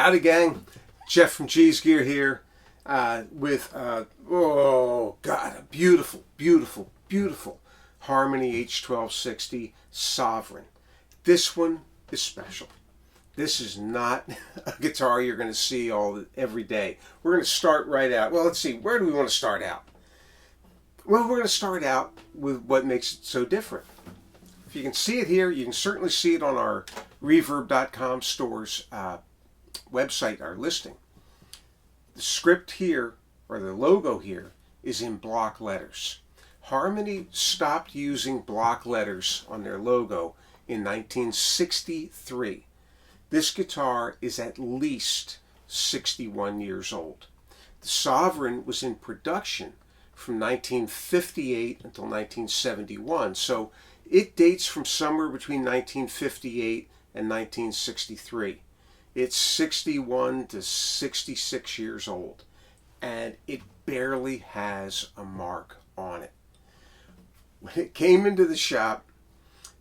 Howdy gang, Jeff from Cheese Gear here with, oh God, a beautiful, beautiful, beautiful Harmony H1260 Sovereign. This one is special. This is not a guitar you're going to see every day. We're going to start right out. Well, let's see, where do we want to start out? Well, we're going to start out with what makes it so different. If you can see it here, you can certainly see it on our reverb.com store's website, our listing. The script here, or the logo here, is in block letters. Harmony stopped using block letters on their logo in 1963. This guitar is at least 61 years old. The Sovereign was in production from 1958 until 1971, so it dates from somewhere between 1958 and 1963. It's 61 to 66 years old, and it barely has a mark on it. When it came into the shop,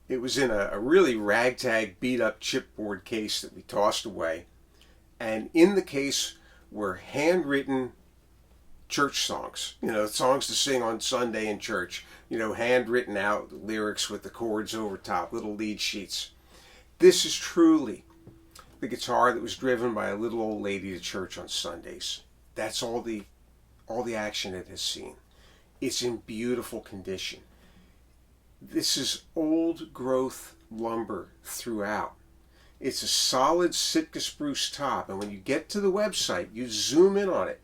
it was in a really ragtag, beat-up chipboard case that we tossed away, and in the case were handwritten church songs, songs to sing on Sunday in church, handwritten out, lyrics with the chords over top, little lead sheets. This is truly the guitar that was driven by a little old lady to church on Sundays. That's all the action it has seen. It's in beautiful condition. This is old growth lumber throughout. It's a solid Sitka spruce top, and when you get to the website, you zoom in on it.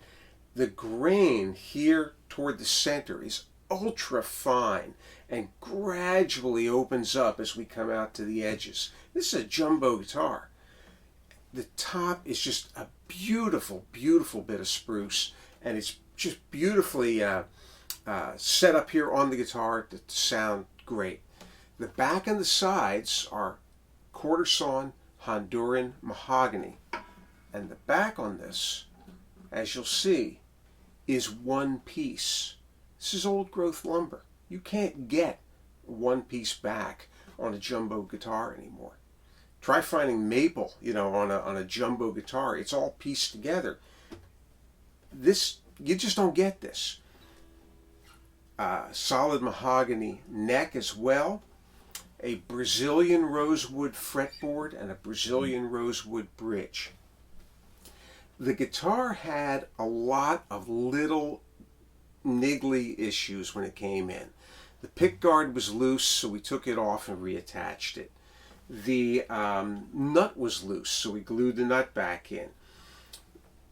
The grain here toward the center is ultra fine and gradually opens up as we come out to the edges. This is a jumbo guitar. The top is just a beautiful, beautiful bit of spruce, and it's just beautifully set up here on the guitar to sound great. The back and the sides are quarter sawn Honduran mahogany, and the back on this, as you'll see, is one piece. This is old growth lumber. You can't get one piece back on a jumbo guitar anymore. Try finding maple, on a jumbo guitar. It's all pieced together. This, you just don't get this. Solid mahogany neck as well. A Brazilian rosewood fretboard and a Brazilian rosewood bridge. The guitar had a lot of little niggly issues when it came in. The pick guard was loose, so we took it off and reattached it. The nut was loose, so we glued the nut back in.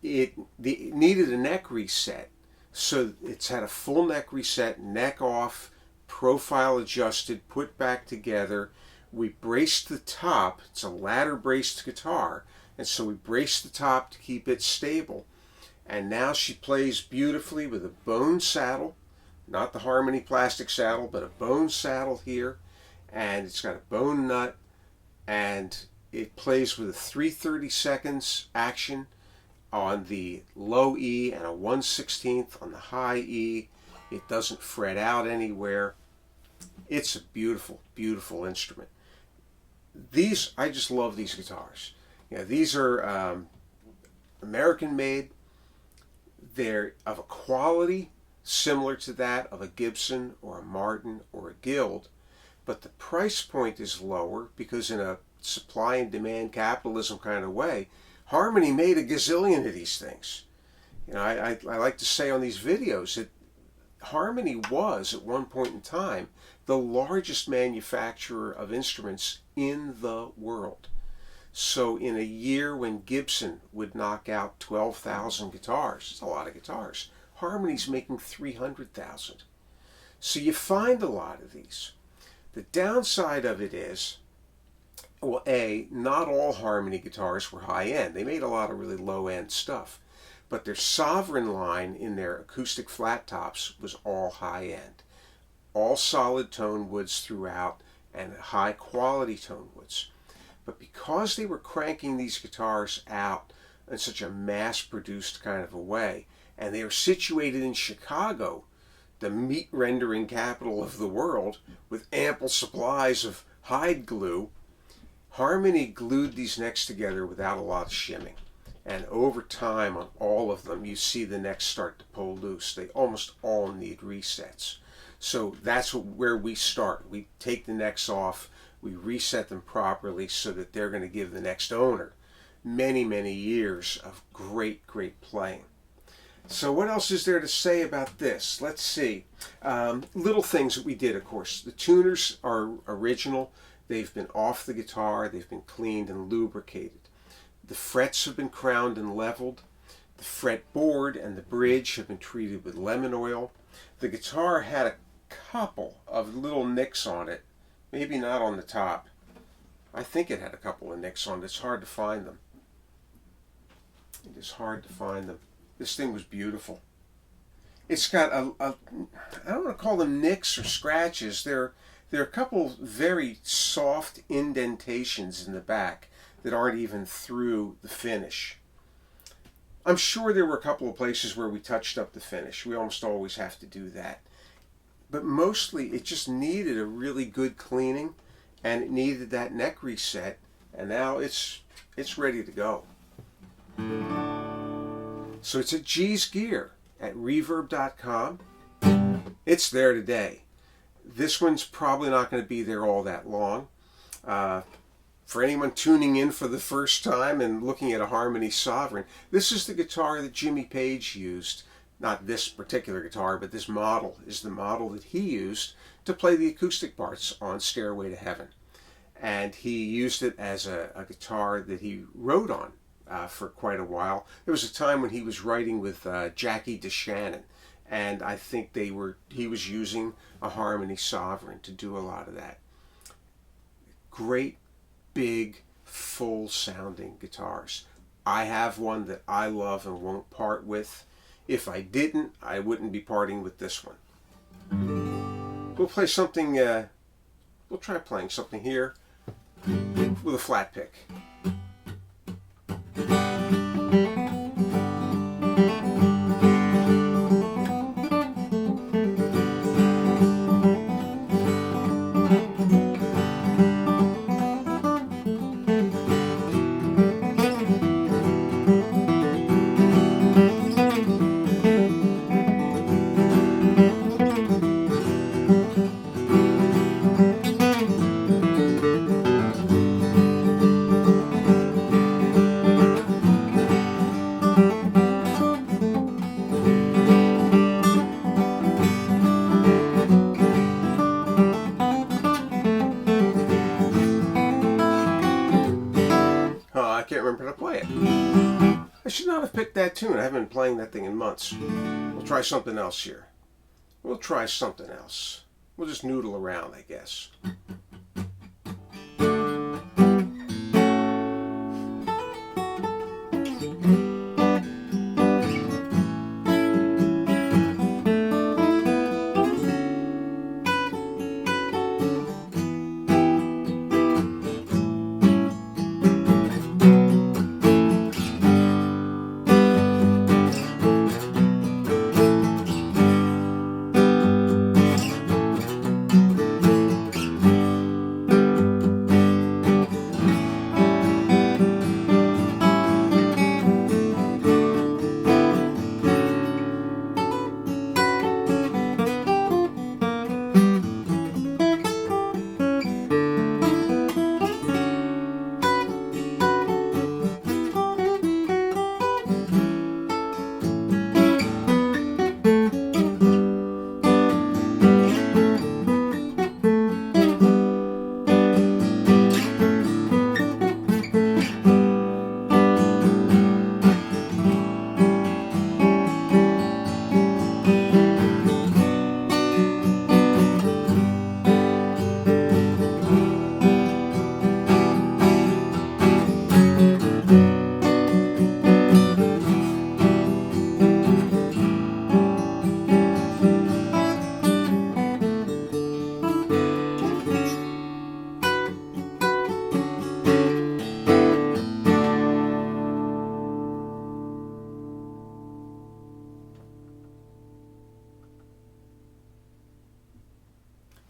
it needed a neck reset. So it's had a full neck reset, neck off, profile adjusted, put back together. We braced the top. It's a ladder braced guitar, and so we braced the top to keep it stable. And now she plays beautifully with a bone saddle, not the Harmony plastic saddle, but a bone saddle here, and it's got a bone nut, and it plays with a 3/32 action on the low E and a 1/16 on the high E. It doesn't fret out anywhere. It's a beautiful, beautiful instrument. I just love these guitars. These are American made. They're of a quality similar to that of a Gibson or a Martin or a Guild, but the price point is lower because in a supply and demand capitalism kind of way, Harmony made a gazillion of these things. I like to say on these videos that Harmony was, at one point in time, the largest manufacturer of instruments in the world. So in a year when Gibson would knock out 12,000 guitars, it's a lot of guitars, Harmony's making 300,000. So you find a lot of these. The downside of it is, well, not all Harmony guitars were high-end. They made a lot of really low-end stuff. But their Sovereign line in their acoustic flat tops was all high-end. All solid tone woods throughout and high-quality tone woods. But because they were cranking these guitars out in such a mass-produced kind of a way, and they are situated in Chicago, the meat rendering capital of the world, with ample supplies of hide glue, Harmony glued these necks together without a lot of shimming. And over time on all of them, you see the necks start to pull loose. They almost all need resets. So that's where we start. We take the necks off, we reset them properly so that they're going to give the next owner many, many years of great, great playing. So what else is there to say about this? Let's see. Little things that we did, of course. The tuners are original. They've been off the guitar. They've been cleaned and lubricated. The frets have been crowned and leveled. The fretboard and the bridge have been treated with lemon oil. The guitar had a couple of little nicks on it. Maybe not on the top. I think it had a couple of nicks on it. It's hard to find them. It is hard to find them. This thing was beautiful. It's got I don't want to call them nicks or scratches. There are a couple very soft indentations in the back that aren't even through the finish. I'm sure there were a couple of places where we touched up the finish. We almost always have to do that. But mostly it just needed a really good cleaning, and it needed that neck reset, and now it's ready to go. So it's at G's Gear at reverb.com. It's there today. This one's probably not going to be there all that long. For anyone tuning in for the first time and looking at a Harmony Sovereign, this is the guitar that Jimmy Page used. Not this particular guitar, but this model is the model that he used to play the acoustic parts on Stairway to Heaven. And he used it as a guitar that he wrote on for quite a while. There was a time when he was writing with Jackie DeShannon, and I think he was using a Harmony Sovereign to do a lot of that. Great, big, full-sounding guitars. I have one that I love and won't part with. If I didn't, I wouldn't be parting with this one. We'll play something, we'll try playing something here with a flat pick. that tune. I haven't been playing that thing in months. We'll try something else here. We'll try something else. We'll just noodle around, I guess.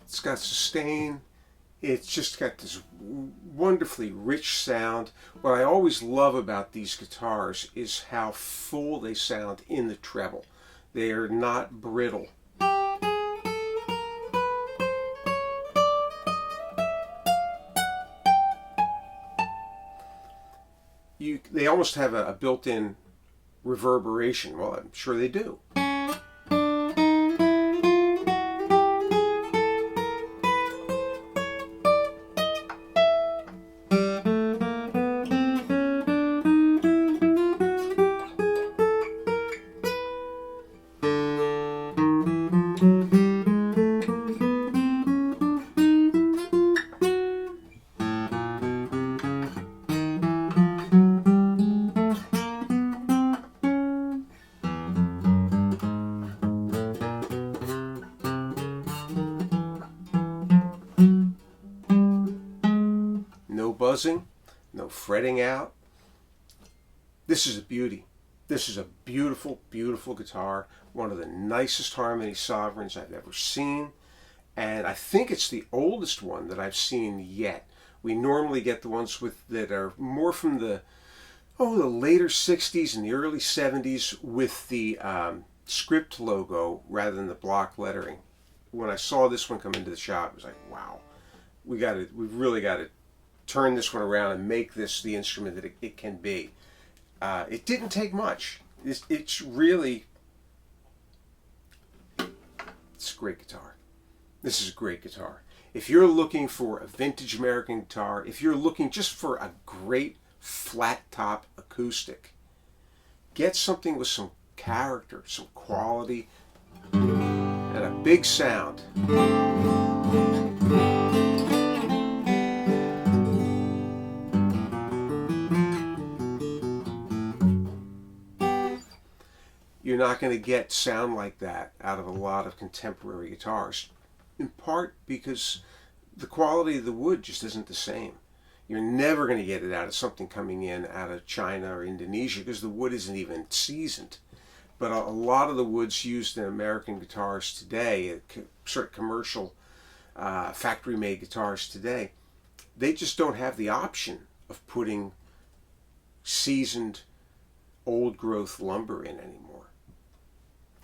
It's got sustain. It's just got this wonderfully rich sound. What I always love about these guitars is how full they sound in the treble. They are not brittle. They almost have a built-in reverberation. Well, I'm sure they do. No buzzing, no fretting out. This is a beauty. This is a beautiful, beautiful guitar. One of the nicest harmony sovereigns I've ever seen. And I think it's the oldest one that I've seen yet. We normally get the ones that are more from the later 60s and the early 70s with the script logo rather than the block lettering. When I saw this one come into the shop, it was like, wow, we've really got to turn this one around and make this the instrument that it can be. It didn't take much. It's really, it's a great guitar. This is a great guitar. If you're looking for a vintage American guitar, if you're looking just for a great flat top acoustic, get something with some character, some quality, and a big sound. You're not going to get sound like that out of a lot of contemporary guitars, in part because the quality of the wood just isn't the same. You're never going to get it out of something coming in out of China or Indonesia because the wood isn't even seasoned. But a lot of the woods used in American guitars today, sort of commercial factory-made guitars today, they just don't have the option of putting seasoned old-growth lumber in anymore.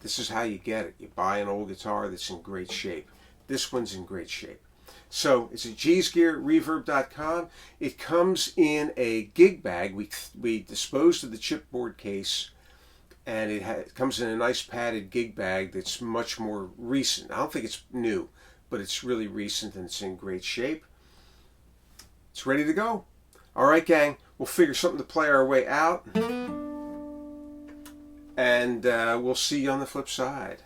This is how you get it. You buy an old guitar that's in great shape. This one's in great shape. So it's at GSgearReverb.com. It comes in a gig bag. We disposed of the chipboard case, and it comes in a nice padded gig bag that's much more recent. I don't think it's new, but it's really recent and it's in great shape. It's ready to go. All right, gang. We'll figure something to play our way out. and we'll see you on the flip side.